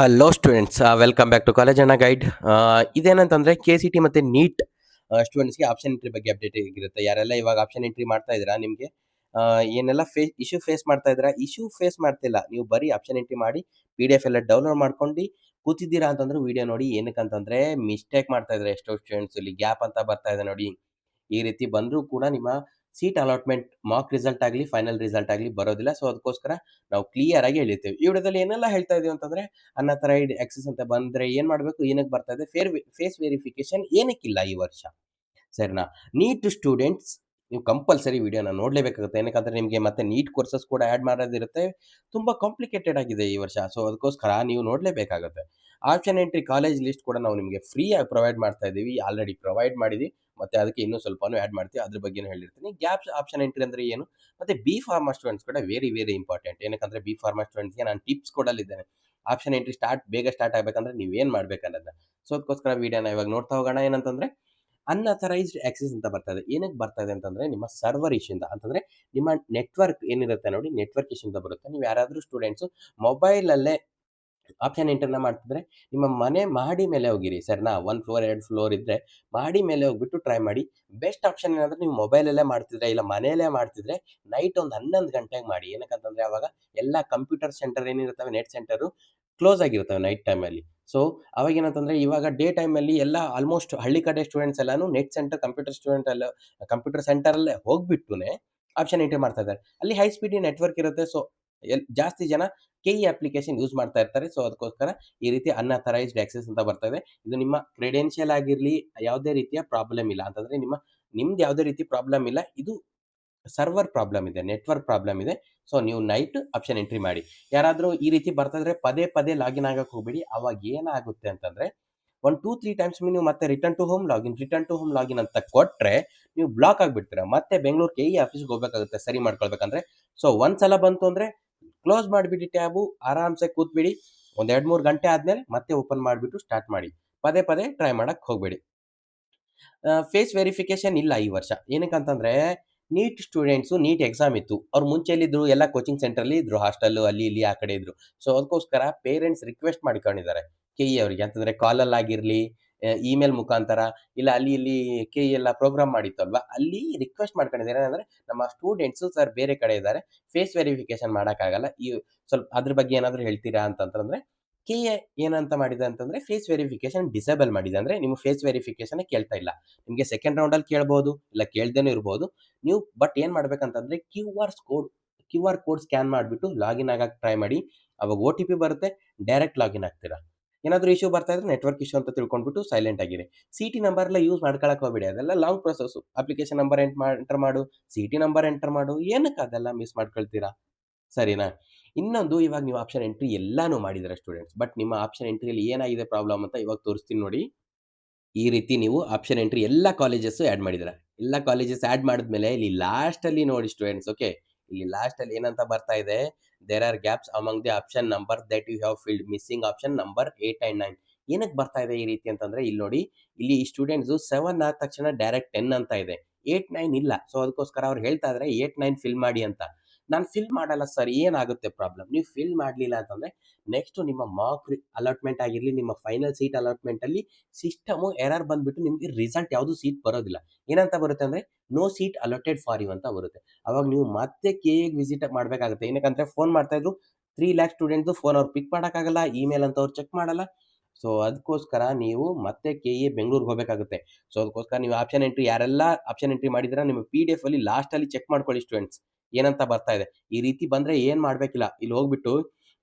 Hello students, welcome back to college ಅಣ್ಣ guide. ಇದೇನಂತಂದ್ರೆ KCT ಮತ್ತೆ ನೀಟ್ ಸ್ಟೂಡೆಂಟ್ಸ್ಗೆ ಆಪ್ಷನ್ ಎಂಟ್ರಿ ಬಗ್ಗೆ ಅಪ್ಡೇಟ್ ಆಗಿರುತ್ತೆ. ಯಾರೆಲ್ಲ ಇವಾಗ ಆಪ್ಷನ್ ಎಂಟ್ರಿ ಮಾಡ್ತಾ ಇದ್ದೀರಾ, ನಿಮಗೆ ಏನೆಲ್ಲ ಇಶ್ಯೂ ಫೇಸ್ ಮಾಡ್ತಾ ಇದ್ದೀರಾ? ಇಶ್ಯೂ ಫೇಸ್ ಮಾಡ್ತಿಲ್ಲ, ನೀವು ಬರೀ ಆಪ್ಷನ್ ಎಂಟ್ರಿ ಮಾಡಿ PDF ಎಲ್ಲ ಡೌನ್ಲೋಡ್ ಮಾಡ್ಕೊಂಡು ಕೂತಿದ್ದೀರಾ ಅಂತಂದ್ರೆ ವಿಡಿಯೋ ನೋಡಿ. ಏನಕ್ಕಂತಂದ್ರೆ ಮಿಸ್ಟೇಕ್ ಮಾಡ್ತಾ ಇದ್ದಾರೆ ಎಷ್ಟೋ ಸ್ಟೂಡೆಂಟ್ಸ್. ಇಲ್ಲಿ ಗ್ಯಾಪ್ ಅಂತ ಬರ್ತಾ ಇದೆ ನೋಡಿ. ಈ ರೀತಿ ಬಂದರೂ ಕೂಡ ನಿಮ್ಮ ಸೀಟ್ ಅಲಾಟ್ಮೆಂಟ್ ಮಾರ್ಕ್ ರಿಸಲ್ಟ್ ಆಗಲಿ ಫೈನಲ್ ರಿಸಲ್ಟ್ ಆಗಲಿ ಬರೋದಿಲ್ಲ. ಸೊ ಅದಕ್ಕೋಸ್ಕರ ನಾವು ಕ್ಲಿಯರ್ ಆಗಿ ಹೇಳಿರ್ತೀವಿ. ಈ ವಿಡಿಯೋದಲ್ಲಿ ಏನೆಲ್ಲ ಹೇಳ್ತಾ ಇದೀವಿ ಅಂತಂದ್ರೆ, ಅನ್ಅಥರೈಸ್ಡ್ ಆಕ್ಸೆಸ್ ಅಂತ ಬಂದ್ರೆ ಏನ್ ಮಾಡಬೇಕು, ಏನಕ್ಕೆ ಬರ್ತಾ ಇದೆ, ಫೇಸ್ ವೆರಿಫಿಕೇಶನ್ ಏನಕ್ಕಿಲ್ಲ ಈ ವರ್ಷ, ಸರಿನಾ? ನೀಟ್ ಸ್ಟೂಡೆಂಟ್ಸ್ ನೀವು ಕಂಪಲ್ಸರಿ ವಿಡಿಯೋನ ನೋಡಲೇಬೇಕಾಗುತ್ತೆ. ಏನಕ್ಕಂದ್ರೆ ನಿಮಗೆ ಮತ್ತೆ ನೀಟ್ ಕೋರ್ಸಸ್ ಕೂಡ ಆ್ಯಡ್ ಮಾಡೋದಿರುತ್ತೆ. ತುಂಬ ಕಾಂಪ್ಲಿಕೇಟೆಡ್ ಆಗಿದೆ ಈ ವರ್ಷ. ಸೊ ಅದಕ್ಕೋಸ್ಕರ ನೀವು ನೋಡಲೇಬೇಕಾಗುತ್ತೆ. ಆಪ್ಷನ್ ಎಂಟ್ರಿ ಕಾಲೇಜ್ ಲಿಸ್ಟ್ ಕೂಡ ನಾವು ನಿಮಗೆ ಫ್ರೀಯಾಗಿ ಪ್ರೊವೈಡ್ ಮಾಡ್ತಾ ಇದ್ದೀವಿ. ಆಲ್ರೆಡಿ ಪ್ರೊವೈಡ್ ಮಾಡಿದ್ವಿ, ಮತ್ತೆ ಅದಕ್ಕೆ ಇನ್ನೂ ಸ್ವಲ್ಪನೂ ಆ್ಯಡ್ ಮಾಡ್ತೀವಿ. ಅದ್ರ ಬಗ್ಗೆನೂ ಹೇಳಿರ್ತೀನಿ. ಗ್ಯಾಪ್ಸ್ ಆಪ್ಷನ್ ಎಂಟ್ರಿ ಅಂದರೆ ಏನು, ಮತ್ತೆ ಬಿ ಫಾರ್ಮಾ ಸ್ಟೂಡೆಂಟ್ಸ್ ಕೂಡ ವೆರಿ ವೆರಿ ಇಂಪಾರ್ಟೆಂಟ್. ಏನಕ್ಕಂದ್ರೆ ಬಿ ಫಾರ್ಮಾ ಸ್ಟೂಡೆಂಟ್ಸ್ಗೆ ನಾನು ಟಿಪ್ಸ್ ಕೊಡಲಿದ್ದೇನೆ. ಆಪ್ಷನ್ ಎಂಟ್ರಿ ಬೇಗ ಸ್ಟಾರ್ಟ್ ಆಗಬೇಕಂದ್ರೆ ನೀವೇನು ಮಾಡಬೇಕನ್ನೋದನ್ನ. ಸೊ ಅದಕ್ಕೋಸ್ಕರ ವಿಡಿಯೋನ ಇವಾಗ ನೋಡ್ತಾ ಹೋಗೋಣ. ಏನಂತಂದ್ರೆ ಅನ್ಅಥರೈಸ್ಡ್ ಆಕ್ಸೆಸ್ ಅಂತ ಬರ್ತಾ ಇದೆ. ಏನಕ್ಕೆ ಬರ್ತಾ ಇದೆ ಅಂತಂದ್ರೆ ನಿಮ್ಮ ಸರ್ವರ್ ಇಶ್ಯೂಂದ, ಅಂತಂದ್ರೆ ನಿಮ್ಮ ನೆಟ್ವರ್ಕ್ ಏನಿರುತ್ತೆ ನೋಡಿ, ನೆಟ್ವರ್ಕ್ ಇಶ್ಯೂಂದ ಬರುತ್ತೆ. ನೀವು ಯಾರಾದರೂ ಸ್ಟೂಡೆಂಟ್ಸು ಮೊಬೈಲಲ್ಲೇ ಆಪ್ಷನ್ ಎಂಟ್ರಿನ ಮಾಡ್ತಿದ್ರೆ ನಿಮ್ಮ ಮನೆ ಮಹಡಿ ಮೇಲೆ ಹೋಗಿರಿ, ಸರಿನಾ? 1 ಫ್ಲೋರ್ 2 ಫ್ಲೋರ್ ಇದ್ದರೆ ಮಹಡಿ ಮೇಲೆ ಹೋಗ್ಬಿಟ್ಟು ಟ್ರೈ ಮಾಡಿ. ಬೆಸ್ಟ್ ಆಪ್ಷನ್ ಏನಂದ್ರೆ ನೀವು ಮೊಬೈಲಲ್ಲೇ ಮಾಡ್ತಿದ್ರೆ ಇಲ್ಲ ಮನೆಯಲ್ಲೇ ಮಾಡ್ತಿದ್ರೆ ನೈಟ್ ಒಂದು 11 ಗಂಟೆಗೆ ಮಾಡಿ. ಏನಕ್ಕಂತಂದರೆ ಅವಾಗ ಎಲ್ಲ ಕಂಪ್ಯೂಟರ್ ಸೆಂಟರ್ ಏನಿರ್ತವೆ, ನೆಟ್ ಸೆಂಟರು ಕ್ಲೋಸ್ ಆಗಿರ್ತವೆ ನೈಟ್ ಟೈಮಲ್ಲಿ. ಸೊ ಅವಾಗ ಏನಂತಂದರೆ, ಇವಾಗ ಡೇ ಟೈಮಲ್ಲಿ ಎಲ್ಲ ಆಲ್ಮೋಸ್ಟ್ ಹಳ್ಳಿ ಕಡೆ ಸ್ಟೂಡೆಂಟ್ಸ್ ಎಲ್ಲನೂ ನೆಟ್ ಸೆಂಟರ್ ಕಂಪ್ಯೂಟರ್ ಸೆಂಟರಲ್ಲೇ ಹೋಗ್ಬಿಟ್ಟುನೆ ಆಪ್ಷನ್ ಎಂಟ್ರಿ ಮಾಡ್ತಾ ಇದ್ದಾರೆ. ಅಲ್ಲಿ ಹೈ ಸ್ಪೀಡಿ ನೆಟ್ವರ್ಕ್ ಇರುತ್ತೆ. ಸೊ ಜಾಸ್ತಿ ಜನ KE ಅಪ್ಲಿಕೇಶನ್ ಯೂಸ್ ಮಾಡ್ತಾ ಇರ್ತಾರೆ. ಸೊ ಅದಕ್ಕೋಸ್ಕರ ಈ ರೀತಿ ಅನ್ಅಥರೈಸ್ಡ್ ಆಕ್ಸೆಸ್ ಅಂತ ಬರ್ತಾ ಇದೆ. ಇದು ನಿಮ್ಮ ಕ್ರೆಡೆನ್ಷಿಯಲ್ ಆಗಿರಲಿ ಯಾವುದೇ ರೀತಿಯ ಪ್ರಾಬ್ಲಮ್ ಇಲ್ಲ, ಅಂತಂದರೆ ನಿಮ್ದು ಯಾವುದೇ ರೀತಿ ಪ್ರಾಬ್ಲಮ್ ಇಲ್ಲ. ಇದು ಸರ್ವರ್ ಪ್ರಾಬ್ಲಮ್ ಇದೆ, ನೆಟ್ವರ್ಕ್ ಪ್ರಾಬ್ಲಮ್ ಇದೆ. ಸೊ ನೀವು ನೈಟ್ ಆಪ್ಷನ್ ಎಂಟ್ರಿ ಮಾಡಿ. ಯಾರಾದರೂ ಈ ರೀತಿ ಬರ್ತಾ ಇದ್ರೆ ಪದೇ ಪದೇ ಲಾಗಿನ್ ಆಗಕ್ಕೆ ಹೋಗ್ಬೇಡಿ. ಅವಾಗ ಏನಾಗುತ್ತೆ ಅಂತಂದರೆ 1 2 3 ಟೈಮ್ಸ್ ನೀವು ಮತ್ತೆ ರಿಟರ್ನ್ ಟು ಹೋಮ್ ಲಾಗಿನ್ ಅಂತ ಕೊಟ್ಟರೆ ನೀವು ಬ್ಲಾಕ್ ಆಗಿಬಿಡ್ತೀರಾ. ಮತ್ತೆ ಬೆಂಗಳೂರು KE ಆಫೀಸ್ಗೆ ಹೋಗ್ಬೇಕಾಗುತ್ತೆ ಸರಿ ಮಾಡ್ಕೊಳ್ಬೇಕಂದ್ರೆ. ಸೊ ಒಂದ್ಸಲ ಬಂತು ಅಂದರೆ ಕ್ಲೋಸ್ ಮಾಡಿಬಿಡಿ ಟ್ಯಾಬು, ಆರಾಮ್ಸೆ ಕೂತ್ಬಿಡಿ. ಒಂದು 2-3 ಗಂಟೆ ಆದಮೇಲೆ ಮತ್ತೆ ಓಪನ್ ಮಾಡಿಬಿಟ್ಟು ಸ್ಟಾರ್ಟ್ ಮಾಡಿ. ಪದೇ ಪದೇ ಟ್ರೈ ಮಾಡಕ್ಕೆ ಹೋಗಬೇಡಿ. ಫೇಸ್ ವೆರಿಫಿಕೇಶನ್ ಇಲ್ಲ ಈ ವರ್ಷ. ಏನಕ್ಕಂತಂದರೆ ನೀಟ್ ಸ್ಟೂಡೆಂಟ್ಸು ನೀಟ್ ಎಕ್ಸಾಮ್ ಇತ್ತು. ಅವ್ರು ಮುಂಚೆಲ್ಲಿದ್ದರು, ಎಲ್ಲ ಕೋಚಿಂಗ್ ಸೆಂಟ್ರಲ್ಲಿ ಇದ್ದರು, ಹಾಸ್ಟೆಲ್ಲು ಅಲ್ಲಿ ಇಲ್ಲಿ ಆ ಕಡೆ ಇದ್ದರು. ಸೊ ಅದಕ್ಕೋಸ್ಕರ ಪೇರೆಂಟ್ಸ್ ರಿಕ್ವೆಸ್ಟ್ ಮಾಡ್ಕೊಂಡಿದ್ದಾರೆ KE ಅವರಿಗೆ. ಅಂತಂದರೆ ಕಾಲಲ್ಲಾಗಿರಲಿ, ಇಮೇಲ್ ಮುಖಾಂತರ, ಇಲ್ಲ ಅಲ್ಲಿ ಇಲ್ಲಿ KE ಎಲ್ಲ ಪ್ರೋಗ್ರಾಮ್ ಮಾಡಿತ್ತು ಅಲ್ವಾ, ಅಲ್ಲಿ ರಿಕ್ವೆಸ್ಟ್ ಮಾಡ್ಕೊಂಡಿದ್ದಾರೆ. ಏನಂದರೆ ನಮ್ಮ ಸ್ಟೂಡೆಂಟ್ಸು ಸರ್ ಬೇರೆ ಕಡೆ ಇದ್ದಾರೆ, ಫೇಸ್ ವೆರಿಫಿಕೇಶನ್ ಮಾಡೋಕ್ಕಾಗಲ್ಲ, ಸ್ವಲ್ಪ ಅದ್ರ ಬಗ್ಗೆ ಏನಾದರೂ ಹೇಳ್ತೀರಾ ಅಂತಂತಂದರೆ KE ಏನಂತ ಮಾಡಿದೆ ಅಂತಂದರೆ ಫೇಸ್ ವೆರಿಫಿಕೇಶನ್ ಡಿಸೇಬಲ್ ಮಾಡಿದೆ. ಅಂದರೆ ನಿಮ್ಮ ಫೇಸ್ ವೆರಿಫಿಕೇಶನ್ ಕೇಳ್ತಾ ಇಲ್ಲ. ನಿಮಗೆ ಸೆಕೆಂಡ್ ರೌಂಡಲ್ಲಿ ಕೇಳ್ಬೋದು, ಇಲ್ಲ ಕೇಳ್ದೇನೂ ಇರ್ಬೋದು. ನೀವು ಬಟ್ ಏನು ಮಾಡಬೇಕಂತಂದರೆ QR ಕೋಡ್ ಸ್ಕ್ಯಾನ್ ಮಾಡಿಬಿಟ್ಟು ಲಾಗಿನ್ ಆಗಕ್ಕೆ ಟ್ರೈ ಮಾಡಿ. ಅವಾಗ OTP ಬರುತ್ತೆ, ಡೈರೆಕ್ಟ್ ಲಾಗಿನ್ ಆಗ್ತೀರಾ. ಏನಾದರೂ ಇಶ್ಯೂ ಬರ್ತಾ ಇದ್ರೆ ನೆಟ್ವರ್ಕ್ ಇಶ್ಯೂ ಅಂತ ತಿಳ್ಕೊಂಡ್ಬಿಟ್ಟು ಸೈಲೆಂಟ್ ಆಗಿರಿ. CT ನಂಬರ್ ಎಲ್ಲ ಯೂಸ್ ಮಾಡ್ಕೊಳಕ್ಕೆ ಹೋಗಬೇಡಿ, ಅದೆಲ್ಲ long process. Application number enter ಮಾಡು, CT ನಂಬರ್ ಎಂಟರ್ ಮಾಡು, ಏನಕ್ಕೆ ಅದೆಲ್ಲ ಮಿಸ್ ಮಾಡ್ಕೊಳ್ತೀರಾ, ಸರಿನಾ? ಇನ್ನೊಂದು, ಇವಾಗ ನೀವು ಆಪ್ಷನ್ ಎಂಟ್ರಿ ಎಲ್ಲಾನು ಮಾಡಿದ್ದೀರಾ ಸ್ಟೂಡೆಂಟ್ಸ್, ಬಟ್ ನಿಮ್ಮ ಆಪ್ಷನ್ ಎಂಟ್ರಿಯಲ್ಲಿ ಏನಾಗಿದೆ ಪ್ರಾಬ್ಲಮ್ ಅಂತ ಇವಾಗ ತೋರಿಸ್ತೀನಿ ನೋಡಿ. ಈ ರೀತಿ ನೀವು ಆಪ್ಷನ್ ಎಂಟ್ರಿ ಎಲ್ಲ ಕಾಲೇಜಸ್ಸು ಆ್ಯಡ್ ಮಾಡಿದ್ದೀರಾ. ಎಲ್ಲ ಕಾಲೇಜಸ್ ಆ್ಯಡ್ ಮಾಡಿದ್ಮೇಲೆ ಇಲ್ಲಿ ಲಾಸ್ಟಲ್ಲಿ ನೋಡಿ ಸ್ಟೂಡೆಂಟ್ಸ್, ಓಕೆ, ಇಲ್ಲಿ ಲಾಸ್ಟಲ್ಲಿ ಏನಂತ ಬರ್ತಾ ಇದೆ, there are gaps among the option number that you have filled, missing option number 8 and 9. ಏನಕ್ಕೆ ಬರ್ತಾ ಇದೆ ಈ ರೀತಿ ಅಂತಂದರೆ, ಇಲ್ಲಿ ನೋಡಿ, ಇಲ್ಲಿ ಈ ಸ್ಟೂಡೆಂಟ್ಸು 7 ಆದ ತಕ್ಷಣ ಡೈರೆಕ್ಟ್ 10 ಅಂತ ಇದೆ, 8 9 ಇಲ್ಲ. ಸೊ ಅದಕ್ಕೋಸ್ಕರ ಅವ್ರು ಹೇಳ್ತಾ ಇದ್ದಾರೆ 8 9 ಫಿಲ್ ಮಾಡಿ ಅಂತ. ನಾನು ಫಿಲ್ ಮಾಡಲ್ಲ ಸರ್, ಏನಾಗುತ್ತೆ ಪ್ರಾಬ್ಲಮ್? ನೀವು ಫಿಲ್ ಮಾಡಲಿಲ್ಲ ಅಂತಂದರೆ ನೆಕ್ಸ್ಟು ನಿಮ್ಮ ಮಾರ್ಕ್ ಅಲಾಟ್ಮೆಂಟ್ ಆಗಿರಲಿ, ನಿಮ್ಮ ಫೈನಲ್ ಸೀಟ್ ಅಲಾಟ್ಮೆಂಟಲ್ಲಿ ಸಿಸ್ಟಮು ಎರರ್ ಬಂದುಬಿಟ್ಟು ನಿಮಗೆ ರಿಸಲ್ಟ್ ಯಾವುದು ಸೀಟ್ ಬರೋದಿಲ್ಲ. ಏನಂತ ಬರುತ್ತೆ ಅಂದರೆ no seat allotted for you ಅಂತ ಬರುತ್ತೆ. ಅವಾಗ ನೀವು ಮತ್ತೆ KEಗೆ ವಿಸಿಟ್ ಮಾಡಬೇಕಾಗುತ್ತೆ. ಏನಕ್ಕಂದರೆ ಫೋನ್ ಮಾಡ್ತಾಯಿದ್ರು, 3 ಲ್ಯಾಕ್ ಸ್ಟೂಡೆಂಟ್ದು ಫೋನ್ ಅವ್ರು ಪಿಕ್ ಮಾಡೋಕ್ಕಾಗಲ್ಲ, ಇಮೇಲ್ ಅಂತ ಅವ್ರು ಚೆಕ್ ಮಾಡಲ್ಲ. ಸೊ ಅದಕ್ಕೋಸ್ಕರ ನೀವು ಮತ್ತೆ KE ಬೆಂಗಳೂರಿಗೆ ಹೋಗಬೇಕಾಗುತ್ತೆ. ಸೊ ಅದಕ್ಕೋಸ್ಕರ ನೀವು ಆಪ್ಷನ್ ಎಂಟ್ರಿ ಯಾರೆಲ್ಲ ಆಪ್ಷನ್ ಎಂಟ್ರಿ ಮಾಡಿದ್ದೀರಾ, ನಿಮ್ಮ PDF ಅಲ್ಲಿ ಲಾಸ್ಟಲ್ಲಿ ಚೆಕ್ ಮಾಡ್ಕೊಳ್ಳಿ ಸ್ಟೂಡೆಂಟ್ಸ್, ಏನಂತ ಬರ್ತಾ ಇದೆ. ಈ ರೀತಿ ಬಂದರೆ ಏನು ಮಾಡಬೇಕಿಲ್ಲ, ಇಲ್ಲಿ ಹೋಗ್ಬಿಟ್ಟು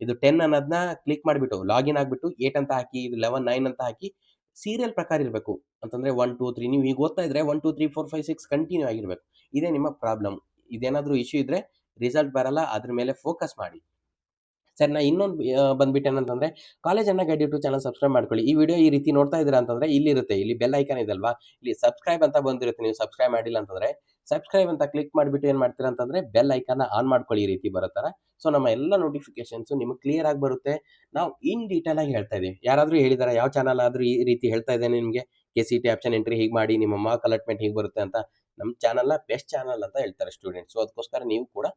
ಇದು 10 ಅನ್ನೋದನ್ನ ಕ್ಲಿಕ್ ಮಾಡಿಬಿಟ್ಟು ಲಾಗಿನ್ ಆಗಿಬಿಟ್ಟು 8 ಅಂತ ಹಾಕಿ, ಇದು 11 9 ಅಂತ ಹಾಕಿ, ಸೀರಿಯಲ್ ಪ್ರಕಾರ ಇರಬೇಕು. ಅಂತಂದರೆ 1 2 3 ನೀವು ಈಗ ಓದ್ತಾ ಇದ್ರೆ 1 2 3 4 5 6 ಕಂಟಿನ್ಯೂ ಆಗಿರಬೇಕು. ಇದೇ ನಿಮ್ಮ ಪ್ರಾಬ್ಲಮ್. ಇದೇನಾದರೂ ಇಶ್ಯೂ ಇದ್ದರೆ ರಿಸಲ್ಟ್ ಬರಲ್ಲ, ಅದ್ರ ಮೇಲೆ ಫೋಕಸ್ ಮಾಡಿ. ಸರ್, ನಾ ಇನ್ನೊಂದು ಬಂದ್ಬಿಟ್ಟು ಏನಂತಂದರೆ, ಕಾಲೇಜ್ ಅಣ್ಣ ಗೈಡ್ ಯೂಟ್ಯೂಬ್ ಚಾನಲ್ ಸಬ್ಸ್ಕ್ರೈಬ್ ಮಾಡ್ಕೊಳ್ಳಿ. ಈ ವಿಡಿಯೋ ಈ ರೀತಿ ನೋಡ್ತಾ ಇದ್ದೀರಾ ಅಂತಂದರೆ ಇಲ್ಲಿರುತ್ತೆ, ಇಲ್ಲಿ ಬೆಲ್ ಐಕಾನ್ ಇದೆ ಅಲ್ವಾ, ಇಲ್ಲಿ ಸಬ್ಸ್ಕ್ರೈಬ್ ಅಂತ ಬಂದಿರುತ್ತೆ. ನೀವು ಸಬ್ಸ್ಕ್ರೈಬ್ ಮಾಡಿಲ್ಲ ಅಂತಂದರೆ ಸಬ್ಸ್ಕ್ರೈಬ್ ಅಂತ ಕ್ಲಿಕ್ ಮಾಡಿಬಿಟ್ಟು ಏನು ಮಾಡ್ತೀರಾ ಅಂತಂದರೆ ಬೆಲ್ ಐಕಾನ್ನ ಆನ್ ಮಾಡ್ಕೊಳ್ಳಿ, ಈ ರೀತಿ ಬರೋ ಥರ. ಸೊ ನಮ್ಮ ಎಲ್ಲ ನೋಟಿಫಿಕೇಷನ್ಸು ನಿಮಗೆ ಕ್ಲಿಯರ್ ಆಗಿ ಬರುತ್ತೆ. ನಾವು ಇನ್ ಡೀಟೇಲ್ ಆಗಿ ಹೇಳ್ತಾ ಇದ್ದೀವಿ. ಯಾರಾದರೂ ಹೇಳಿದಾರಾ, ಯಾವ ಚಾನಲ್ ಆದರೂ ಈ ರೀತಿ ಹೇಳ್ತಾ ಇದ್ದೇನೆ ನಿಮಗೆ, KCT ಆಪ್ಷನ್ ಎಂಟ್ರಿ ಹೀಗೆ ಮಾಡಿ, ನಿಮ್ಮ ಮಾರ್ಕ್ ಅಲಾಟ್ಮೆಂಟ್ ಹೀಗೆ ಬರುತ್ತೆ ಅಂತ? ನಮ್ಮ ಚಾನಲ್ನ ಬೆಸ್ಟ್ ಚಾನಲ್ ಅಂತ ಹೇಳ್ತಾರೆ ಸ್ಟೂಡೆಂಟ್ಸ್. ಸೊ ಅದಕ್ಕೋಸ್ಕರ ನೀವು ಕೂಡ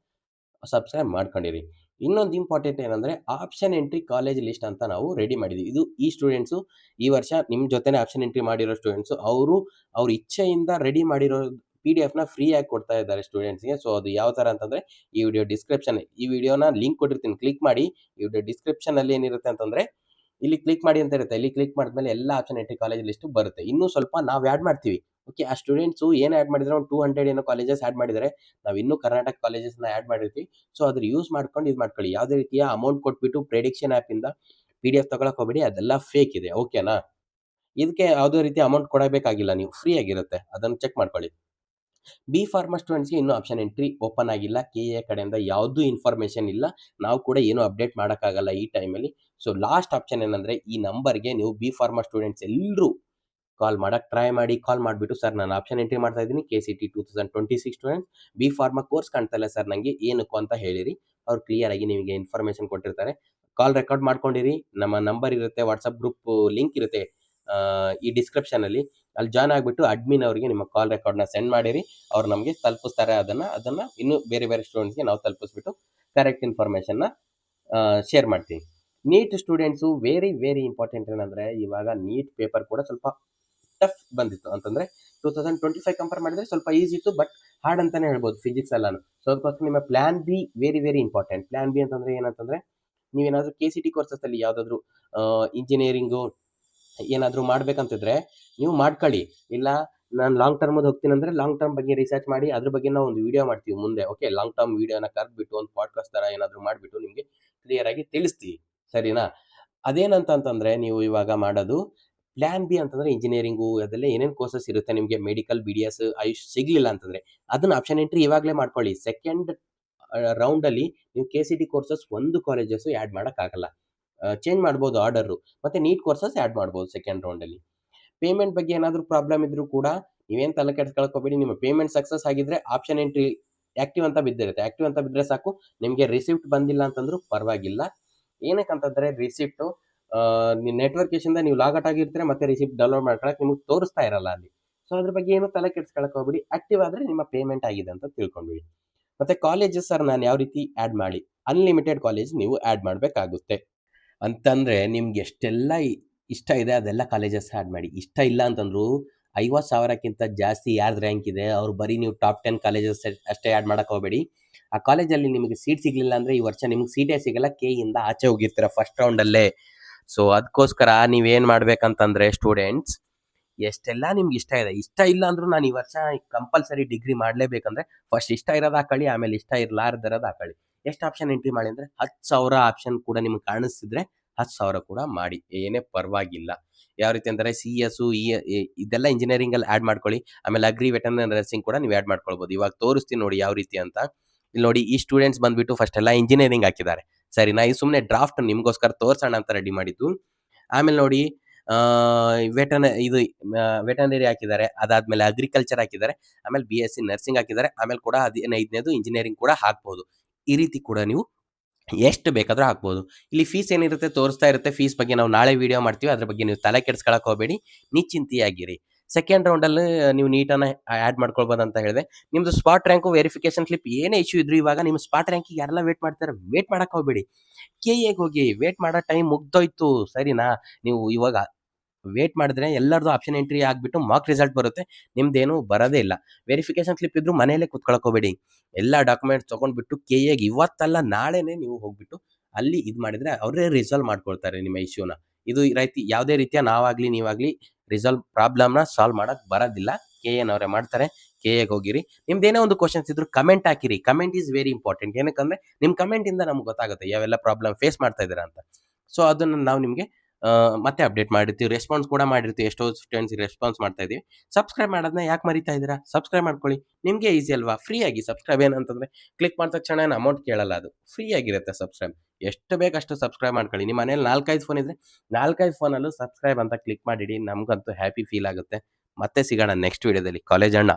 ಸಬ್ಸ್ಕ್ರೈಬ್ ಮಾಡ್ಕೊಂಡಿರಿ. ಇನ್ನೊಂದು ಇಂಪಾರ್ಟೆಂಟ್ ಏನಂದರೆ ಆಪ್ಷನ್ ಎಂಟ್ರಿ ಕಾಲೇಜ್ ಲಿಸ್ಟ್ ಅಂತ ನಾವು ರೆಡಿ ಮಾಡಿದ್ದೀವಿ. ಇದು ಈ ಸ್ಟೂಡೆಂಟ್ಸು ಈ ವರ್ಷ ನಿಮ್ಮ ಜೊತೆನೇ ಆಪ್ಷನ್ ಎಂಟ್ರಿ ಮಾಡಿರೋ ಸ್ಟೂಡೆಂಟ್ಸು ಅವ್ರ ಇಚ್ಛೆಯಿಂದ ರೆಡಿ ಮಾಡಿರೋ PDF ನ ಫ್ರೀಯಾಗಿ ಕೊಡ್ತಾ ಇದ್ದಾರೆ ಸ್ಟೂಡೆಂಟ್ಸ್ಗೆ. ಸೊ ಅದು ಯಾವ ಥರ ಅಂತಂದರೆ ಈ ವಿಡಿಯೋನ ಲಿಂಕ್ ಕೊಟ್ಟಿರ್ತೀನಿ, ಕ್ಲಿಕ್ ಮಾಡಿ. ಈ ವಿಡಿಯೋ ಡಿಸ್ಕ್ರಿಪ್ಷನಲ್ಲಿ ಏನಿರುತ್ತೆ ಅಂತಂದರೆ ಇಲ್ಲಿ ಕ್ಲಿಕ್ ಮಾಡಿ ಅಂತ ಇರುತ್ತೆ. ಇಲ್ಲಿ ಕ್ಲಿಕ್ ಮಾಡಿದ್ಮೇಲೆ ಎಲ್ಲ ಆಪ್ಷನ್ ಎಂಟ್ರಿ ಕಾಲೇಜ್ ಲಿಸ್ಟು ಬರುತ್ತೆ. ಇನ್ನೂ ಸ್ವಲ್ಪ ನಾವು ಆ್ಯಡ್ ಮಾಡ್ತೀವಿ. ಓಕೆ, ಆ ಸ್ಟೂಡೆಂಟ್ಸು ಏನು ಆ್ಯಡ್ ಮಾಡಿದ್ರೆ ಒಂದು 200 ಏನೋ ಕಾಲೇಜಸ್ ಆ್ಯಡ್ ಮಾಡಿದ್ದಾರೆ. ನಾವು ಇನ್ನೂ ಕರ್ನಾಟಕ ಕಾಲೇಜಸ್ನ ಆ್ಯಡ್ ಮಾಡಿರ್ತೀವಿ. ಸೊ ಅದ್ರ ಯೂಸ್ ಮಾಡ್ಕೊಂಡು ಇದು ಮಾಡ್ಕೊಳ್ಳಿ. ಯಾವುದೇ ರೀತಿಯ ಅಮೌಂಟ್ ಕೊಟ್ಬಿಟ್ಟು ಪ್ರೆಡಿಕ್ಷನ್ ಆ್ಯಪಿಂದ PDF ತಗೊಳಕ್ಕೆ ಹೋಗಬೇಡಿ, ಅದೆಲ್ಲ ಫೇಕ್ ಇದೆ. ಓಕೆನಾ? ಇದಕ್ಕೆ ಯಾವುದೇ ರೀತಿ ಅಮೌಂಟ್ ಕೊಡಬೇಕಾಗಿಲ್ಲ, ನೀವು ಫ್ರೀ ಆಗಿರುತ್ತೆ, ಅದನ್ನು ಚೆಕ್ ಮಾಡ್ಕೊಳ್ಳಿ. ಬಿ ಫಾರ್ಮಾ ಸ್ಟೂಡೆಂಟ್ಸ್ಗೆ ಇನ್ನೂ ಆಪ್ಷನ್ ಎಂಟ್ರಿ ಓಪನ್ ಆಗಿಲ್ಲ. KA ಕಡೆಯಿಂದ ಯಾವುದೂ ಇನ್ಫಾರ್ಮೇಷನ್ ಇಲ್ಲ. ನಾವು ಕೂಡ ಏನೂ ಅಪ್ಡೇಟ್ ಮಾಡೋಕ್ಕಾಗಲ್ಲ ಈ ಟೈಮಲ್ಲಿ. ಸೊ ಲಾಸ್ಟ್ ಆಪ್ಷನ್ ಏನಂದರೆ ಈ ನಂಬರ್ಗೆ ನೀವು ಬಿ ಫಾರ್ಮಾ ಸ್ಟೂಡೆಂಟ್ಸ್ ಎಲ್ಲರೂ ಕಾಲ್ ಮಾಡೋಕ್ಕೆ ಟ್ರೈ ಮಾಡಿ. ಕಾಲ್ ಮಾಡಿಬಿಟ್ಟು, ಸರ್ ನಾನು ಆಪ್ಷನ್ ಎಂಟ್ರಿ ಮಾಡ್ತಾ ಇದ್ದೀನಿ, KCT 2026 students, B pharma course ಕಾಣ್ತಾ ಇಲ್ಲ ಸರ್ ನನಗೆ, ಏನಕ್ಕೂ ಅಂತ ಹೇಳಿರಿ. ಅವ್ರು ಕ್ಲಿಯರಾಗಿ ನಿಮಗೆ ಇನ್ಫಾರ್ಮೇಷನ್ ಕೊಟ್ಟಿರ್ತಾರೆ. ಕಾಲ್ ರೆಕಾರ್ಡ್ ಮಾಡ್ಕೊಂಡಿರಿ. ನಮ್ಮ ನಂಬರ್ ಇರುತ್ತೆ, ವಾಟ್ಸಪ್ ಗ್ರೂಪ್ ಲಿಂಕ್ ಇರುತ್ತೆ ಈ ಡಿಸ್ಕ್ರಿಪ್ಷನಲ್ಲಿ. ಅಲ್ಲಿ ಜಾಯ್ನ್ ಆಗಿಬಿಟ್ಟು ಅಡ್ಮಿನ್ ಅವರಿಗೆ ನಿಮ್ಮ ಕಾಲ್ ರೆಕಾರ್ಡ್ನ ಸೆಂಡ್ ಮಾಡಿರಿ. ಅವ್ರು ನಮಗೆ ತಲುಪಿಸ್ತಾರೆ. ಅದನ್ನು ಇನ್ನೂ ಬೇರೆ ಬೇರೆ ಸ್ಟೂಡೆಂಟ್ಸ್ಗೆ ನಾವು ತಲುಪಿಸ್ಬಿಟ್ಟು ಕರೆಕ್ಟ್ ಇನ್ಫಾರ್ಮೇಷನ್ನ ಶೇರ್ ಮಾಡ್ತೀವಿ. NEET students very very important. ಏನಂದರೆ ಇವಾಗ ನೀಟ್ ಪೇಪರ್ ಕೂಡ ಸ್ವಲ್ಪ ಟಫ್ ಬಂದಿತ್ತು. ಅಂತಂದರೆ 2025 ಕಂಪೇರ್ ಮಾಡಿದರೆ ಸ್ವಲ್ಪ ಈಸಿ ಇತ್ತು, ಬಟ್ ಹಾರ್ಡ್ ಅಂತಲೇ ಹೇಳ್ಬೋದು ಫಿಸಿಕ್ಸ್ ಎಲ್ಲಾನು. ಸೊ ಅದಕ್ಕೋಸ್ಕರ ನಿಮ್ಮ plan be very very important. Plan B ಅಂತಂದರೆ ಏನಂತಂದರೆ, ನೀವೇನಾದರೂ KCT ಕೋರ್ಸಸ್ಸಲ್ಲಿ ಯಾವುದಾದ್ರೂ ಇಂಜಿನಿಯರಿಂಗು ಏನಾದರೂ ಮಾಡ್ಬೇಕಂತಿದ್ರೆ ನೀವು ಮಾಡ್ಕೊಳ್ಳಿ. ಇಲ್ಲ ನಾನು ಲಾಂಗ್ ಟರ್ಮದ್ದು ಹೋಗ್ತೀನಿ ಅಂದರೆ ಲಾಂಗ್ ಟರ್ಮ್ ಬಗ್ಗೆ ರಿಸರ್ಚ್ ಮಾಡಿ ಅದ್ರ ಬಗ್ಗೆ ನಾವು ಒಂದು ವಿಡಿಯೋ ಮಾಡ್ತೀವಿ ಮುಂದೆ. ಓಕೆ, ಲಾಂಗ್ ಟರ್ಮ್ ವಿಡಿಯೋನ ಕರೆದ್ಬಿಟ್ಟು ಒಂದು ಪಾಡ್ಕಾಸ್ಟ್ ಥರ ಏನಾದರೂ ಮಾಡಿಬಿಟ್ಟು ನಿಮಗೆ ಕ್ಲಿಯರಾಗಿ ತಿಳಿಸ್ತೀವಿ, ಸರಿನಾ? ಅದೇನಂತಂದರೆ ನೀವು ಇವಾಗ ಮಾಡೋದು ಪ್ಲ್ಯಾನ್ ಬಿ ಅಂತಂದರೆ ಇಂಜಿನಿಯರಿಂಗು ಅದೆಲ್ಲ ಏನೇನು ಕೋರ್ಸಸ್ ಇರುತ್ತೆ ನಿಮಗೆ, ಮೆಡಿಕಲ್, BDS, ಆಯುಷ್ ಸಿಗಲಿಲ್ಲ ಅಂತಂದರೆ ಅದನ್ನು ಆಪ್ಷನ್ ಎಂಟ್ರಿ ಇವಾಗಲೇ ಮಾಡ್ಕೊಳ್ಳಿ. ಸೆಕೆಂಡ್ ರೌಂಡಲ್ಲಿ ನೀವು KCT ಕೋರ್ಸಸ್ ಒಂದು ಕಾಲೇಜಸ್ಸು ಆ್ಯಡ್ ಮಾಡೋಕ್ಕಾಗಲ್ಲ. ಚೇಂಜ್ ಮಾಡ್ಬೋದು ಆರ್ಡರು, ಮತ್ತು ನೀಟ್ ಕೋರ್ಸಸ್ ಆ್ಯಡ್ ಮಾಡ್ಬೋದು ಸೆಕೆಂಡ್ ರೌಂಡಲ್ಲಿ. ಪೇಮೆಂಟ್ ಬಗ್ಗೆ ಏನಾದರೂ ಪ್ರಾಬ್ಲಮ್ ಇದ್ದರೂ ಕೂಡ ನೀವೇನು ತಲೆ ಕೆಡಿಸ್ಕೊಳ್ಕೋಬೇಡಿ. ನಿಮ್ಮ ಪೇಮೆಂಟ್ ಸಕ್ಸಸ್ ಆಗಿದ್ದರೆ ಆಪ್ಷನ್ ಎಂಟ್ರಿ ಆ್ಯಕ್ಟಿವ್ ಅಂತ ಬಿದ್ದಿರುತ್ತೆ. ಆ್ಯಕ್ಟಿವ್ ಅಂತ ಬಿದ್ದರೆ ಸಾಕು, ನಿಮಗೆ ರಿಸಿಪ್ಟ್ ಬಂದಿಲ್ಲ ಅಂತಂದ್ರೂ ಪರವಾಗಿಲ್ಲ. ಏನಕ್ಕಂತಂದರೆ ರಿಸಿಪ್ಟು ನಿಮ್ಮ ನೆಟ್ವರ್ಕ್ ಇಶ್ಯೂಯಿಂದ ನೀವು ಲಾಗೌಟ್ ಆಗಿರ್ತೀರ, ಮತ್ತು ರಿಸಿಪ್ಟ್ ಡೌನ್ಲೋಡ್ ಮಾಡ್ಕೊಳಕ್ಕೆ ನಿಮಗೆ ತೋರಿಸ್ತಾ ಇರಲ್ಲ ಅಲ್ಲಿ. ಸೊ ಅದ್ರ ಬಗ್ಗೆ ಏನೂ ತಲೆ ಕೆಡಿಸ್ಕೊಳಕ್ಕೆ ಹೋಗ್ಬೇಡಿ. ಆ್ಯಕ್ಟಿವ್ ಆದರೆ ನಿಮ್ಮ ಪೇಮೆಂಟ್ ಆಗಿದೆ ಅಂತ ತಿಳ್ಕೊಂಡ್ಬಿಡಿ. ಮತ್ತು ಕಾಲೇಜಸ್ ಸರ್ ನಾನು ಯಾವ ರೀತಿ ಆ್ಯಡ್ ಮಾಡಿ, ಅನ್ಲಿಮಿಟೆಡ್ ಕಾಲೇಜ್ ನೀವು ಆ್ಯಡ್ ಮಾಡಬೇಕಾಗುತ್ತೆ. ಅಂತಂದರೆ ನಿಮ್ಗೆ ಎಷ್ಟೆಲ್ಲ ಇಷ್ಟ ಇದೆ ಅದೆಲ್ಲ ಕಾಲೇಜಸ್ ಆ್ಯಡ್ ಮಾಡಿ. ಇಷ್ಟ ಇಲ್ಲ ಅಂತಂದರೂ 50,000ಕ್ಕಿಂತ ಜಾಸ್ತಿ ಯಾರ್ದು ರ್ಯಾಂಕ್ ಇದೆ ಅವ್ರು ಬರೀ ನೀವು ಟಾಪ್ 10 ಕಾಲೇಜಸ್ ಅಷ್ಟೇ ಆ್ಯಡ್ ಮಾಡೋಕ್ಕೆ ಹೋಗಬೇಡಿ. ಆ ಕಾಲೇಜಲ್ಲಿ ನಿಮಗೆ ಸೀಟ್ ಸಿಗಲಿಲ್ಲ ಅಂದರೆ ಈ ವರ್ಷ ನಿಮ್ಗೆ ಸೀಟೇ ಸಿಗಲ್ಲ, KEಯಿಂದ ಆಚೆ ಹೋಗಿರ್ತೀರ ಫಸ್ಟ್ ರೌಂಡಲ್ಲೇ. ಸೊ ಅದಕ್ಕೋಸ್ಕರ ನೀವೇನು ಮಾಡಬೇಕಂತಂದರೆ ಸ್ಟೂಡೆಂಟ್ಸ್, ಎಷ್ಟೆಲ್ಲ ನಿಮ್ಗೆ ಇಷ್ಟ ಇಲ್ಲ ಅಂದರೂ ನಾನು ಈ ವರ್ಷ ಕಂಪಲ್ಸರಿ ಡಿಗ್ರಿ ಮಾಡಲೇಬೇಕಂದ್ರೆ ಫಸ್ಟ್ ಇಷ್ಟ ಇರೋದು ಹಾಕೊಳ್ಳಿ, ಆಮೇಲೆ ಇಷ್ಟ ಇರಲಾರ್ದಿರೋದು ಹಾಕೊಳ್ಳಿ. ಎಷ್ಟು ಆಪ್ಷನ್ ಎಂಟ್ರಿ ಮಾಡಿ ಅಂದರೆ 10,000 ಆಪ್ಷನ್ ಕೂಡ ನಿಮ್ಗೆ ಕಾಣಿಸ್ತಿದ್ರೆ 10,000 ಕೂಡ ಮಾಡಿ, ಏನೇ ಪರವಾಗಿಲ್ಲ. ಯಾವ ರೀತಿ ಅಂದರೆ CS ಇದೆಲ್ಲ ಇಂಜಿನಿಯರಿಂಗಲ್ಲಿ ಆ್ಯಡ್ ಮಾಡ್ಕೊಳ್ಳಿ. ಆಮೇಲೆ ಅಗ್ರಿ, ವೆಟರ್ನರಿ, ನರ್ಸಿಂಗ್ ಕೂಡ ನೀವು ಆ್ಯಡ್ ಮಾಡ್ಕೊಳ್ಬೋದು. ಇವಾಗ ತೋರಿಸ್ತೀನಿ ನೋಡಿ ಯಾವ ರೀತಿ ಅಂತ. ಇಲ್ಲಿ ನೋಡಿ, ಈ ಸ್ಟೂಡೆಂಟ್ಸ್ ಬಂದುಬಿಟ್ಟು ಫಸ್ಟ್ ಎಲ್ಲ ಇಂಜಿನಿಯರಿಂಗ್ ಹಾಕಿದ್ದಾರೆ, ಸರಿನಾ? ಇದು ಸುಮ್ಮನೆ ಡ್ರಾಫ್ಟ್ ನಿಮಗೋಸ್ಕರ ತೋರಿಸೋಣ ಅಂತ ರೆಡಿ ಮಾಡಿದ್ದು. ಆಮೇಲೆ ನೋಡಿ ವೆಟರ್ನರಿ ಹಾಕಿದ್ದಾರೆ, ಅದಾದಮೇಲೆ ಅಗ್ರಿಕಲ್ಚರ್ ಹಾಕಿದ್ದಾರೆ, ಆಮೇಲೆ BSc ನರ್ಸಿಂಗ್ ಹಾಕಿದ್ದಾರೆ, ಆಮೇಲೆ ಕೂಡ 15ನೇದು ಇಂಜಿನಿಯರಿಂಗ್ ಕೂಡ ಹಾಕ್ಬೋದು. ಈ ರೀತಿ ಕೂಡ ನೀವು ಎಷ್ಟು ಬೇಕಾದರೂ ಹಾಕ್ಬೋದು. ಇಲ್ಲಿ ಫೀಸ್ ಏನಿರುತ್ತೆ ತೋರಿಸ್ತಾ ಇರುತ್ತೆ. ಫೀಸ್ ಬಗ್ಗೆ ನಾವು ನಾಳೆ ವಿಡಿಯೋ ಮಾಡ್ತೀವಿ, ಅದ್ರ ಬಗ್ಗೆ ನೀವು ತಲೆ ಕೆಡಿಸ್ಕೊಳಕ್ಕೆ ಹೋಗಬೇಡಿ, ನಿಶ್ಚಿಂತೆಯಾಗಿರಿ. ಸೆಕೆಂಡ್ ರೌಂಡಲ್ಲಿ ನೀವು ನೀಟನ್ನು ಆ್ಯಡ್ ಮಾಡ್ಕೊಳ್ಬೋದು ಅಂತ ಹೇಳಿದೆ. ನಿಮ್ಮದು ಸ್ಪಾಟ್ ರ್ಯಾಂಕು, ವೆರಿಫಿಕೇಷನ್ ಸ್ಲಿಪ್ ಏನೇ ಇಶ್ಯೂ ಇದ್ರು ಇವಾಗ ನಿಮ್ಮ ಸ್ಪಾಟ್ ರ್ಯಾಂಕಿಗೆ ಯಾರೆಲ್ಲ ವೇಟ್ ಮಾಡ್ತಾರೆ, ವೇಟ್ ಮಾಡೋಕ್ಕೆ ಹೋಗಬೇಡಿ. KAಗೆ ಹೋಗಿ, ವೇಟ್ ಮಾಡೋ ಟೈಮ್ ಮುಗ್ದೋಯ್ತು, ಸರಿನಾ? ನೀವು ಇವಾಗ ವೇಟ್ ಮಾಡಿದ್ರೆ ಎಲ್ಲರದು ಆಪ್ಷನ್ ಎಂಟ್ರಿ ಆಗಿಬಿಟ್ಟು ಮಾರ್ಕ್ ರಿಸಲ್ಟ್ ಬರುತ್ತೆ, ನಿಮ್ದೇನು ಬರೋದೇ ಇಲ್ಲ. ವೆರಿಫಿಕೇಷನ್ ಸ್ಲಿಪ್ ಇದ್ದರೂ ಮನೆಯಲ್ಲೇ ಕೂತ್ಕೊಳ್ಳೋಕೆ ಹೋಗಬೇಡಿ. ಎಲ್ಲ ಡಾಕ್ಯುಮೆಂಟ್ಸ್ ತೊಗೊಂಡ್ಬಿಟ್ಟು KAಗೆ ಇವತ್ತಲ್ಲ ನಾಳೆನೇ ನೀವು ಹೋಗ್ಬಿಟ್ಟು ಅಲ್ಲಿ ಇದು ಮಾಡಿದರೆ ಅವರೇ ರಿಸಾಲ್ವ್ ಮಾಡ್ಕೊಳ್ತಾರೆ ನಿಮ್ಮ ಇಶ್ಯೂನ. ಇದು ರೀತಿ ಯಾವುದೇ ರೀತಿಯ ನಾವಾಗಲಿ ನೀವಾಗಲಿ ಪ್ರಾಬ್ಲಮ್ನ ಸಾಲ್ವ್ ಮಾಡೋಕ್ಕೆ ಬರೋದಿಲ್ಲ, KAನವರೇ ಮಾಡ್ತಾರೆ. KAಗೆ ಹೋಗಿರಿ. ನಿಮ್ದೇನೇ ಒಂದು ಕ್ವಶನ್ಸ್ ಇದ್ದರೂ ಕಮೆಂಟ್ ಹಾಕಿರಿ. Comment is very important. ಏನಕ್ಕಂದರೆ ನಿಮ್ಮ ಕಮೆಂಟಿಂದ ನಮ್ಗೆ ಗೊತ್ತಾಗುತ್ತೆ ಯಾವೆಲ್ಲ ಪ್ರಾಬ್ಲಮ್ ಫೇಸ್ ಮಾಡ್ತಾ ಇದ್ದೀರಾ ಅಂತ. ಸೊ ಅದನ್ನು ನಾವು ನಿಮಗೆ ಮತ್ತೆ ಅಪ್ಡೇಟ್ ಮಾಡಿರ್ತೀವಿ, ರೆಸ್ಪಾನ್ಸ್ ಕೂಡ ಮಾಡಿರ್ತೀವಿ. ಎಷ್ಟೋ ಸ್ಟೂಡೆಂಟ್ಸ್ಗೆ ರೆಸ್ಪಾನ್ಸ್ ಮಾಡ್ತಾ ಇದ್ದೀವಿ. ಸಬ್ಸ್ಕ್ರೈಬ್ ಮಾಡೋದನ್ನ ಯಾಕೆ ಮರಿತಾ ಇದ್ದೀರಾ? ಸಬ್ಸ್ಕ್ರೈಬ್ ಮಾಡ್ಕೊಳ್ಳಿ, ನಿಮಗೆ ಈಸಿ ಅಲ್ವಾ? ಫ್ರೀಯಾಗಿ ಸಬ್ಸ್ಕ್ರೈಬ್. ಏನಂತಂದರೆ ಕ್ಲಿಕ್ ಮಾಡಿದ ತಕ್ಷಣ ಏನು ಅಮೌಂಟ್ ಕೇಳಲ್ಲ, ಅದು ಫ್ರೀ ಆಗಿರುತ್ತೆ ಸಬ್ಸ್ಕ್ರೈಬ್. ಎಷ್ಟು ಬೇಕಷ್ಟು ಸಬ್ಸ್ಕ್ರೈಬ್ ಮಾಡ್ಕೊಳ್ಳಿ. ನಿಮ್ಮ ಮನೇಲಿ 4-5 ಫೋನ್ ಇದ್ದರೆ 4-5 ಫೋನಲ್ಲೂ ಸಬ್ಸ್ಕ್ರೈಬ್ ಅಂತ ಕ್ಲಿಕ್ ಮಾಡಿಡಿ. ನಮಗಂತೂ ಹ್ಯಾಪಿ ಫೀಲ್ ಆಗುತ್ತೆ. ಮತ್ತೆ ಸಿಗೋಣ ನೆಕ್ಸ್ಟ್ ವಿಡಿಯೋದಲ್ಲಿ. ಕಾಲೇಜ್ ಅಣ್ಣ.